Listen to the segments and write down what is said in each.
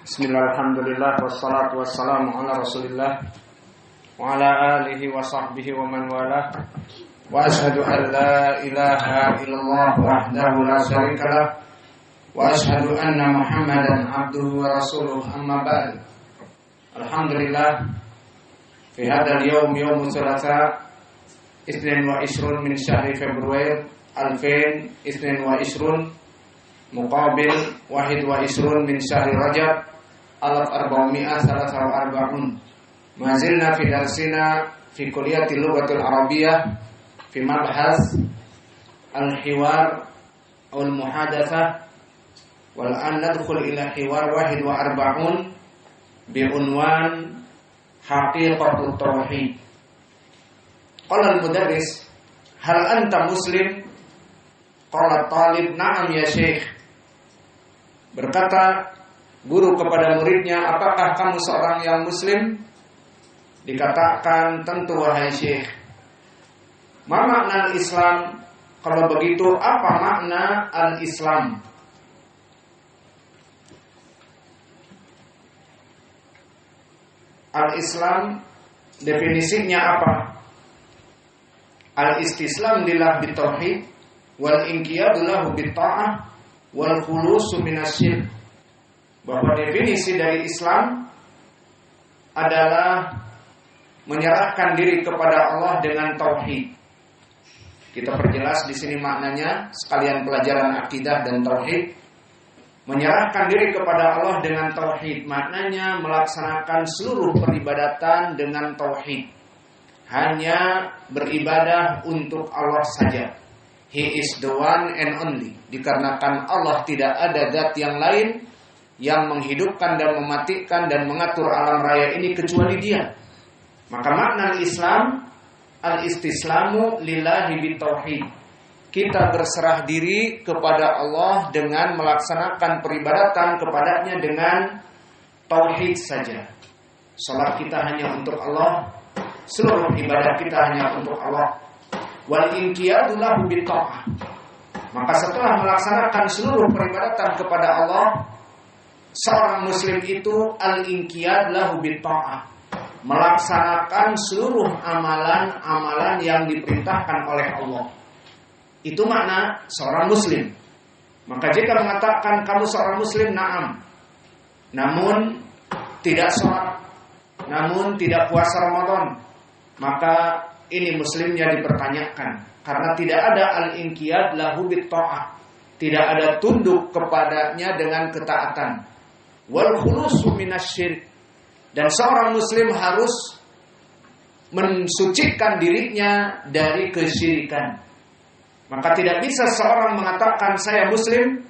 Bismillah, alhamdulillah, wassalatu wassalamu ala rasulillah wa ala alihi wa sahbihi wa man wala. Wa ashhadu an la ilaha illallah wahdahu la syarika lah wa ashhadu anna Muhammadan abduhu wa rasuluh, amma ba'd. Alhamdulillah, fi hadzal yawm thalatha isnin wa ishrun min syahri Februari 2022 muqabil wahid wa isrun min syahri Rajab alaf arba'umiyah salasa wa arba'un. Mazilna fi darsina fi kuliyatil lughatil arabiyyah fi mabhas al-hiwar wal muhadatsah wal an nadkhul ila hiwar wahid wa arba'un bi unwan haqiqatut tauhid. Qala al-mudarris, hal anta muslim? Qala talib, na'am ya syekh. Berkata guru kepada muridnya, apakah kamu seorang yang muslim? Dikatakan, tentu wahai syekh. Ma makna al-Islam? Kalau begitu, apa makna al-Islam? Al-Islam definisinya apa? Al-istislam lillah bitauhid wal inqiyadu lahu bitta'ah wal khulusu minasyirk. Bahwa definisi dari Islam adalah menyerahkan diri kepada Allah dengan tauhid. Kita perjelas di sini maknanya sekalian pelajaran akidah dan tauhid. Menyerahkan diri kepada Allah dengan tauhid maknanya melaksanakan seluruh peribadatan dengan tauhid. Hanya beribadah untuk Allah saja. He is the one and only. Dikarenakan Allah tidak ada zat yang lain yang menghidupkan dan mematikan dan mengatur alam raya ini kecuali Dia. Maka makna Islam, al-istislamu lillahi bitauhid. Kita berserah diri kepada Allah dengan melaksanakan peribadatan kepadanya dengan tauhid saja. Salat kita hanya untuk Allah, seluruh ibadah kita hanya untuk Allah. Wal inqiyadu lahu bitta'ah. Maka setelah melaksanakan seluruh peribadatan kepada Allah, seorang muslim itu al-inqiyad lahu bitta'ah, melaksanakan seluruh amalan-amalan yang diperintahkan oleh Allah. Itu makna seorang muslim. Maka jika mengatakan kamu seorang muslim, na'am, namun tidak sholat, namun tidak puasa Ramadan, maka ini muslimnya dipertanyakan, karena tidak ada al-inqiyad lahu bitta'ah, tidak ada tunduk kepadanya dengan ketaatan. Wal khulusu minasyirik, dan seorang muslim harus mensucikan dirinya dari kesyirikan. Maka tidak bisa seorang mengatakan saya muslim,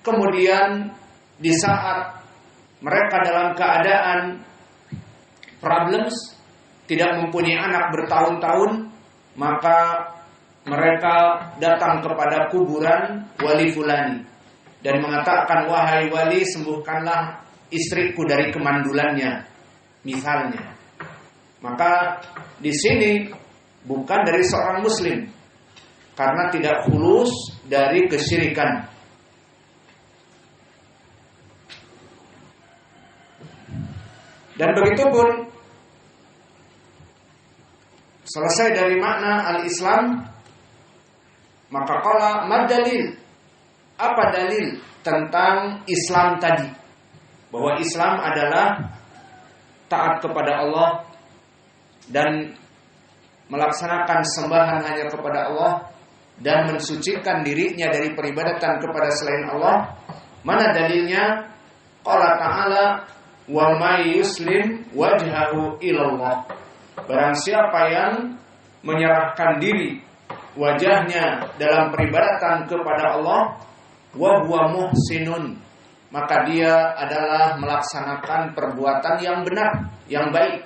kemudian di saat mereka dalam keadaan problems, tidak mempunyai anak bertahun-tahun, maka mereka datang kepada kuburan wali fulani dan mengatakan, wahai wali, sembuhkanlah istriku dari kemandulannya, misalnya. Maka di sini bukan dari seorang muslim, karena tidak khulus dari kesyirikan. Dan begitu pun selesai dari makna al-Islam, maka qala mad dalil? Apa dalil tentang Islam tadi? Bahwa Islam adalah taat kepada Allah dan melaksanakan sembahan hanya kepada Allah dan mensucikan dirinya dari peribadatan kepada selain Allah. Mana dalilnya? Qala ta'ala wa may yuslim wajhahu ilallah. Barang siapa yang menyerahkan diri wajahnya dalam peribadatan kepada Allah, wa huwa muhsinun, maka dia adalah melaksanakan perbuatan yang benar, yang baik.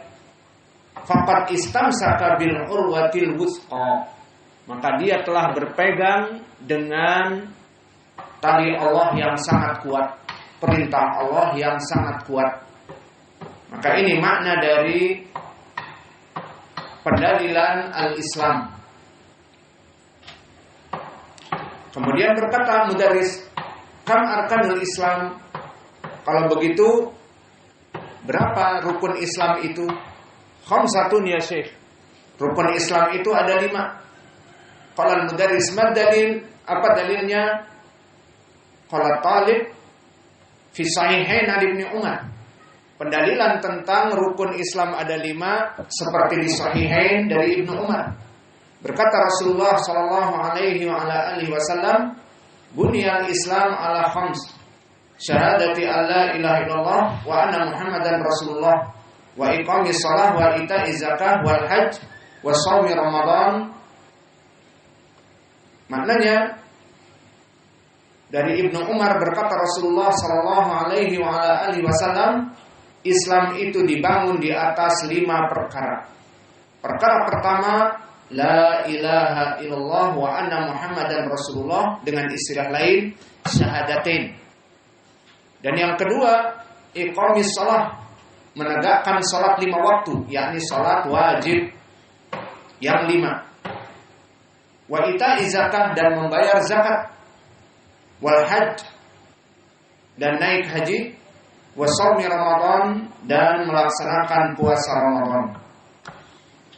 Faqad istamsaka bil urwatil wuthqa, maka dia telah berpegang dengan tali Allah yang sangat kuat, perintah Allah yang sangat kuat. Maka ini makna dari pendalilan al-Islam. Kemudian berkata mudarris, kam arkanul Islam? Kalau begitu, Berapa rukun Islam itu? Khamsatun ya Syekh. Rukun Islam itu ada 5. Qala al-mudarris mad dalil? Apa dalilnya? Qala Talib fi sahihain an Ibnu Umar. Pendalilan tentang rukun Islam ada 5 seperti di sahihain dari Ibnu Umar. Berkata Rasulullah sallallahu alaihi wa ala alihi wasallam, "Bunyal Islam ala khams. Syahadati alla ilaha illallah wa anna Muhammadan Rasulullah wa iqamis shalah wa ita'iz zakah wal hajj wa shaumi Ramadan." Maknanya dari Ibnu Umar berkata Rasulullah sallallahu alaihi wa ala alihi wasallam, Islam itu dibangun di atas 5 perkara. Perkara pertama, la ilaha illallah wa anna Muhammadan Rasulullah, dengan istilah lain syahadatain. Dan yang kedua, iqamis shalah, menegakkan salat 5 waktu, yakni salat wajib yang 5. Wa ita'iz zakah, dan membayar zakat. Wal hajj, dan naik haji. Wa shaumi Ramadan, dan melaksanakan puasa Ramadan.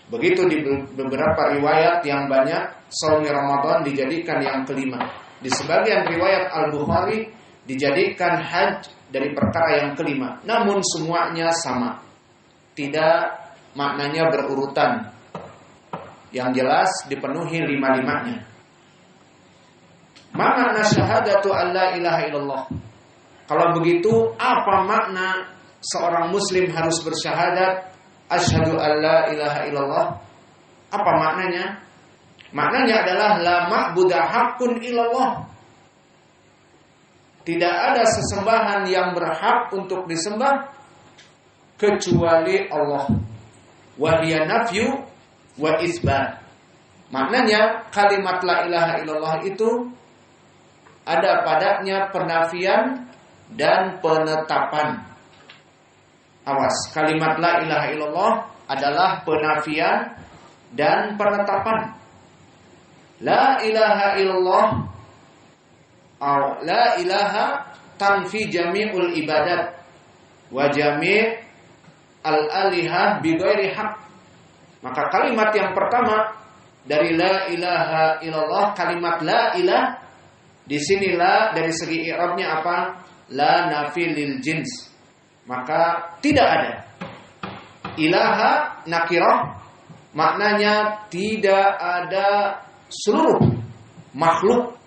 Begitu di beberapa riwayat yang banyak, shaumi Ramadan dijadikan yang kelima. Di sebagian riwayat Al-Bukhari dijadikan hajj dari perkara yang kelima. Namun semuanya sama, tidak maknanya berurutan. Yang jelas dipenuhi 5-5-nya. Makna syahadatu alla ilaha illallah. Kalau begitu, apa makna seorang muslim harus bersyahadat asyhadu alla ilaha illallah? Apa maknanya? Maknanya adalah la ma'budu haqqun illallah. Tidak ada sesembahan yang berhak untuk disembah kecuali Allah. Wa hiya nafyu wa isbat. Maknanya kalimat la ilaha illallah itu ada padanya penafian dan penetapan. Awas, kalimat la ilaha illallah adalah penafian dan penetapan. La ilaha illallah, la ilaha tanfi jami'ul ibadat wa jami' al-alihah bi ghairi haq. Maka kalimat yang pertama dari la ilaha illallah, kalimat la ilah, di sini la dari segi i'rabnya apa? La nafi lil jins. Maka tidak ada. Ilaha nakirah, maknanya tidak ada seluruh makhluk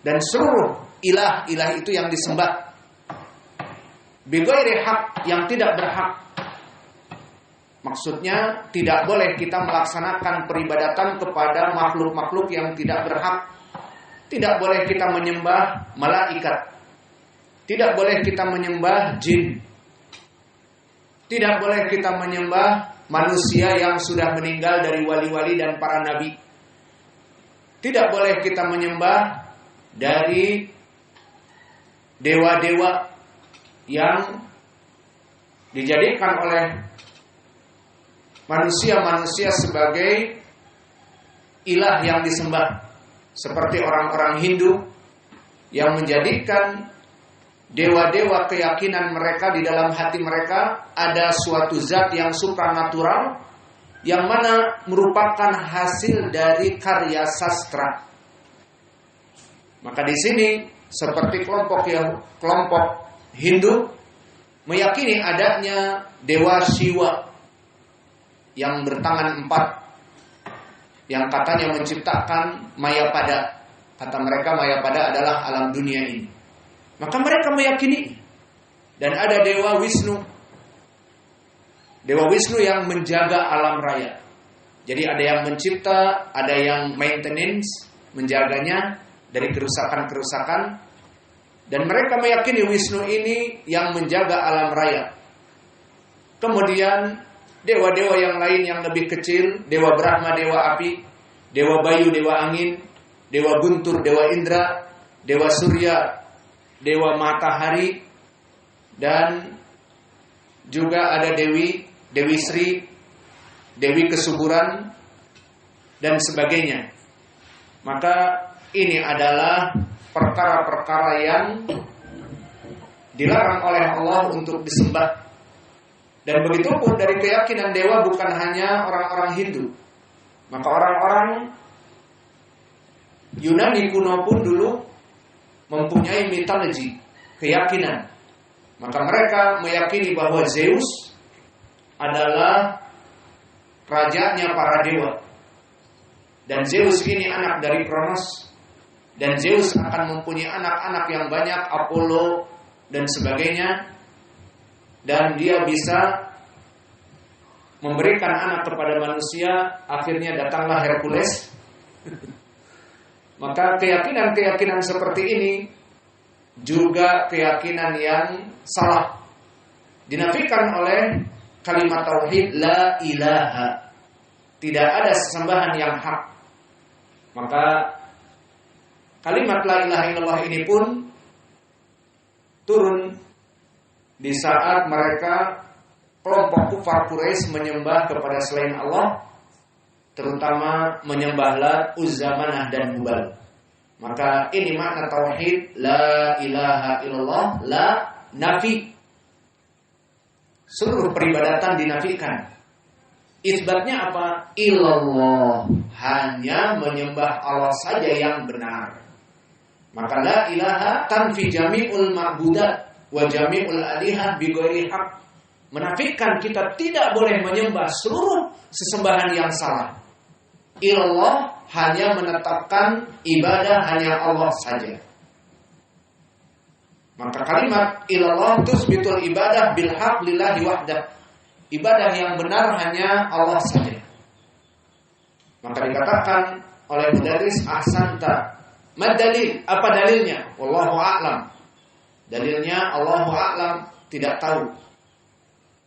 dan seluruh ilah itu yang disembah. Bi ghairi haq, yang tidak berhak. Maksudnya tidak boleh kita melaksanakan peribadatan kepada makhluk-makhluk yang tidak berhak. Tidak boleh kita menyembah malaikat. Tidak boleh kita menyembah jin. Tidak boleh kita menyembah manusia yang sudah meninggal dari wali-wali dan para nabi. Tidak boleh kita menyembah dari dewa-dewa yang dijadikan oleh manusia-manusia sebagai ilah yang disembah. Seperti orang-orang Hindu yang menjadikan dewa-dewa keyakinan mereka, di dalam hati mereka ada suatu zat yang supranatural yang mana merupakan hasil dari karya sastra. Maka di sini seperti kelompok Hindu meyakini adanya dewa Shiva yang bertangan 4, yang katanya menciptakan Mayapada. Kata mereka Mayapada adalah alam dunia ini. Maka mereka meyakini. Dan ada Dewa Wisnu. Dewa Wisnu yang menjaga alam raya. Jadi ada yang mencipta, ada yang maintenance, menjaganya dari kerusakan-kerusakan. Dan mereka meyakini Wisnu ini yang menjaga alam raya. Kemudian dewa-dewa yang lain yang lebih kecil, Dewa Brahma, Dewa Api, Dewa Bayu, Dewa Angin, Dewa Guntur, Dewa Indra, Dewa Surya, Dewa Matahari, dan juga ada Dewi Sri, Dewi Kesuburan, dan sebagainya. Maka ini adalah perkara-perkara yang dilarang oleh Allah untuk disembah. Dan begitu pun dari keyakinan dewa bukan hanya orang-orang Hindu. Maka orang-orang Yunani kuno pun dulu mempunyai mitologi, keyakinan. Maka mereka meyakini bahwa Zeus adalah rajanya para dewa. Dan Zeus ini anak dari Kronos. Dan Zeus akan mempunyai anak-anak yang banyak, Apollo dan sebagainya. Dan dia bisa memberikan anak kepada manusia. Akhirnya datanglah Hercules. Maka keyakinan-keyakinan seperti ini juga keyakinan yang salah. Dinafikan oleh kalimat tauhid la ilaha. Tidak ada sesembahan yang hak. Maka kalimat la ilaha illallah ini pun turun di saat mereka kelompok kufar Quraisy menyembah kepada selain Allah, terutama menyembah Lat, Uzza, Manah dan Hubal. Maka ini makna tauhid la ilaha illallah, la nafi. Seluruh peribadatan dinafikan. Isbatnya apa? Illallah, hanya menyembah Allah saja yang benar. Maka la ilaha tanfi jami'ul ma'budat wa jami'ul alihah bi ghairi haq. Menafikan kita tidak boleh menyembah seluruh sesembahan yang salah. Ilallah, hanya menetapkan ibadah hanya Allah saja. Maka kalimat ilallah tusbitul ibadah bil haq lillahi wahdah. Ibadah yang benar hanya Allah saja. Maka dikatakan oleh mudaris ahsanta. Mad dalil? Apa dalilnya? Wallahu a'lam. Dalilnya Allahu a'lam, tidak tahu.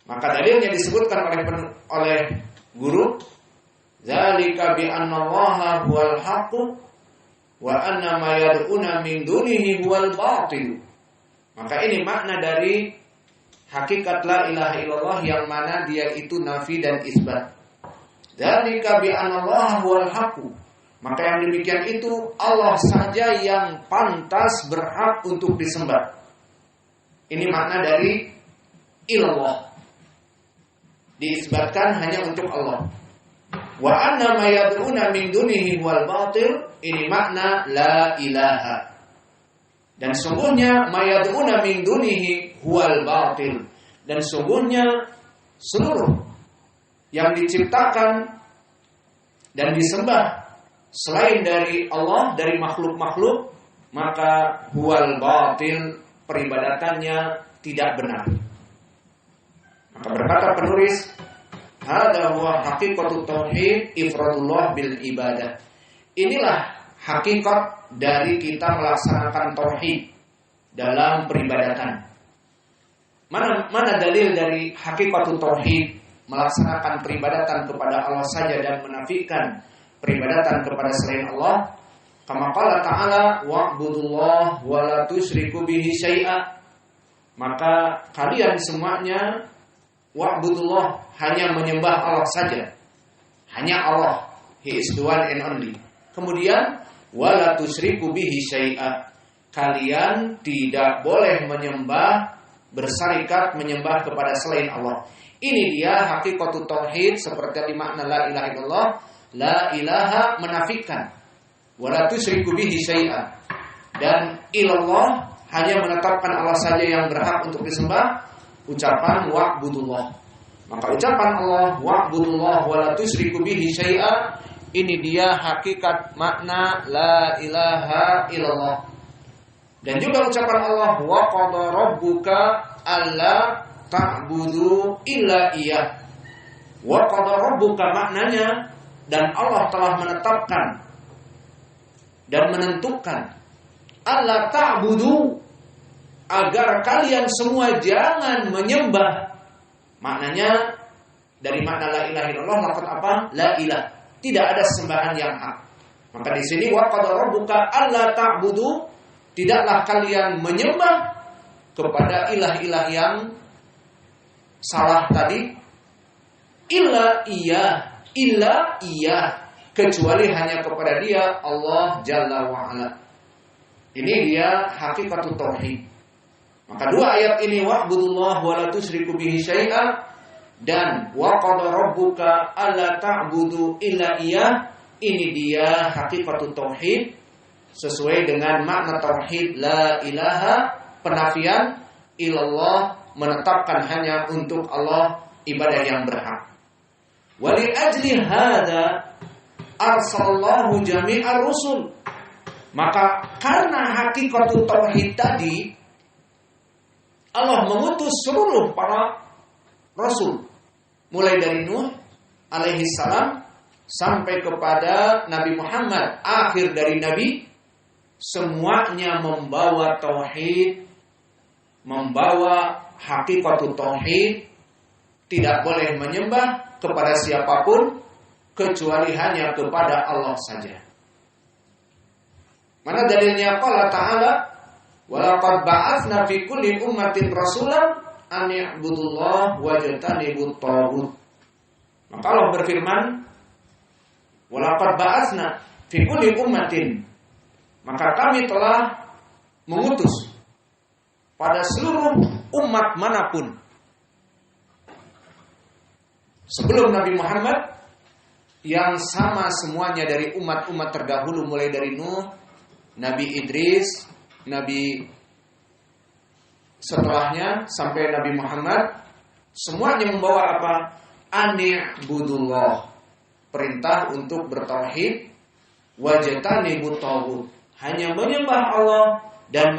Maka dalilnya disebutkan oleh guru, zalika bi anna Allaha huwal haqq wa anna ma yad'una min dunihi huwal batil. Maka ini makna dari hakikat la ilaha illallah yang mana dia itu nafi dan isbat. Zalika bi anna Allaha huwal haqq. Maka yang demikian itu Allah saja yang pantas berhak untuk disembah. Ini makna dari ilallah. Diisbatkan hanya untuk Allah. Wa anna ma yad'una min dunihi wal batil. Ini makna la ilaha. Dan sungguhnya ma yad'una min dunihi huwal batil. Dan sungguhnya seluruh yang diciptakan dan disembah selain dari Allah, dari makhluk-makhluk, maka huwal batil, peribadatannya tidak benar. Maka berkata penulis, hadza huwa haqiqatut tauhid ifradullah bil ibadah. Inilah hakikat dari kita melaksanakan tauhid dalam peribadatan. Mana dalil dari hakikatut tauhid, melaksanakan peribadatan kepada Allah saja dan menafikan peribadatan kepada selain Allah? Kama qala ta'ala wa'budullah wa la tusyriku bihi syai'a. Maka kalian semuanya wa'budullah, hanya menyembah Allah saja. Hanya Allah, He is the one and only. Kemudian wala tusyriku bihi syai'a. Kalian tidak boleh menyembah, bersarikat menyembah kepada selain Allah. Ini dia hakikatut tauhid seperti makna la ilaha illallah. La ilaha menafikan, wala tusyriku bihi syai'a. Dan ilallah hanya menetapkan Allah saja yang berhak untuk disembah. Ucapan wa'budullah. Maka ucapan Allah wa'budullah wala tusyriku bihi syai'a, ini dia hakikat makna la ilaha illallah. Dan juga ucapan Allah wa qada rabbuka alla ta'budu illa iyyah. Wa qada rabbuka maknanya, dan Allah telah menetapkan dan menentukan alla ta'budu, agar kalian semua jangan menyembah. Maknanya dari makna la ilaha illallah lafaz apa? La ilah. Tidak ada sembahan yang hak. Maka di sini wa qad rabbuka alla ta'budu, tidaklah kalian menyembah kepada ilah-ilah yang salah tadi, illa iya, kecuali hanya kepada Dia, Allah Jalla wa Ala. Ini dia hakikatut tauhid. Maka dua ayat ini wa'budullah wa la tusyriku bihi syai'a dan wa qada rabbuka alla ta'budu illa iyyah, ini dia hakikatut tauhid sesuai dengan makna tauhid la ilaha, penafian, illallah, menetapkan hanya untuk Allah ibadah yang berhak. Wa li ajli hadza arsalallahu jami'ar rusul. Maka karena hakikatut tauhid tadi, Allah mengutus seluruh para rasul, mulai dari Nuh alaihi salam sampai kepada Nabi Muhammad, akhir dari nabi, semuanya membawa tauhid, membawa hakikatut tauhid, tidak boleh menyembah kepada siapapun kecuali hanya kepada Allah saja. Mana dalilnya? Qala ta'ala wa laqad ba'atsna fi kulli ummatin rasulan an i'budullaha wajtanibut taghut. Maka Allah berfirman, wa laqad ba'atsna fi kulli ummatin, maka kami telah mengutus pada seluruh umat manapun sebelum Nabi Muhammad, yang sama semuanya dari umat-umat terdahulu, mulai dari Nuh, Nabi Idris, Nabi setelahnya sampai Nabi Muhammad, semuanya membawa apa? Ani'budullah, perintah untuk bertauhid, wajtanibut taghut, hanya menyembah Allah dan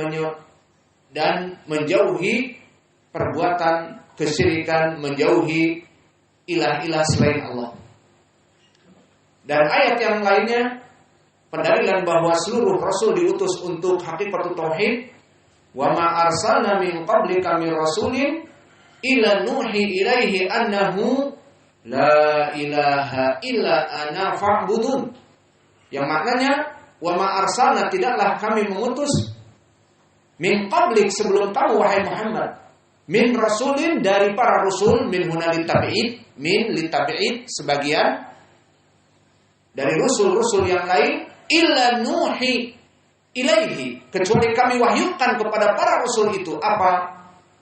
menjauhi perbuatan kesyirikan, menjauhi ilah-ilah selain Allah. Dan ayat yang lainnya pendalilan bahwa seluruh rasul diutus untuk hakikatut tauhid. Wa ma arsalna min qablika min rasulin illa nuhi ilaihi annahu la ilaha illa ana fa'budun. Yang maknanya, wa ma arsalna, tidaklah kami mengutus, min qablik, sebelum kamu wahai Muhammad, min rasulin, dari para rasul, min huna litabi'id, min litabi'id, sebagian dari rasul-rasul yang lain, illa nuhi ilaihi, kecuali kami wahyukan kepada para rasul itu apa?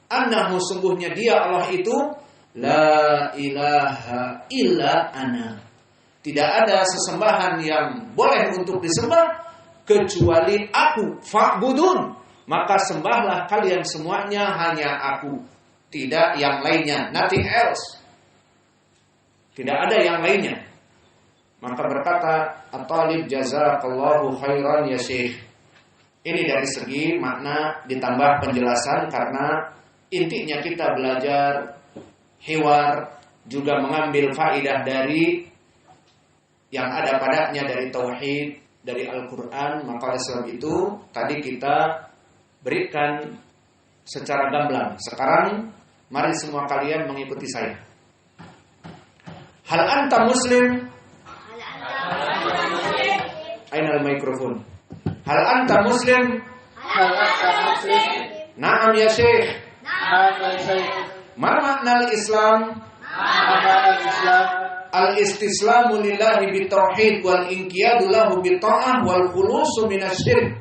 Annahu, sungguhnya dia Allah itu la ilaha illa ana, tidak ada sesembahan yang boleh untuk disembah kecuali aku, fa'budun, maka sembahlah kalian semuanya hanya aku, tidak yang lainnya, nothing else, tidak ada yang lainnya. Maka berkata At-Talib, jazakallahu khairan ya Syekh. Ini dari segi makna ditambah penjelasan, karena intinya kita belajar hiwar, juga mengambil faidah dari yang ada padanya dari tauhid, dari Al-Quran. Maka oleh sebab itu tadi kita berikan secara gamblang. Sekarang mari semua kalian mengikuti saya. Hal anta muslim? Ainal mikrofon. Hal anta muslim? Hal anta muslim? Naam ya Syekh. Naam ya Syekh. Ma makna al-Islam? Al-Islam Al-istislamu lillahi bitauhid wal inqiyadu lahu bitta'ah wal khulusu minasy syirk.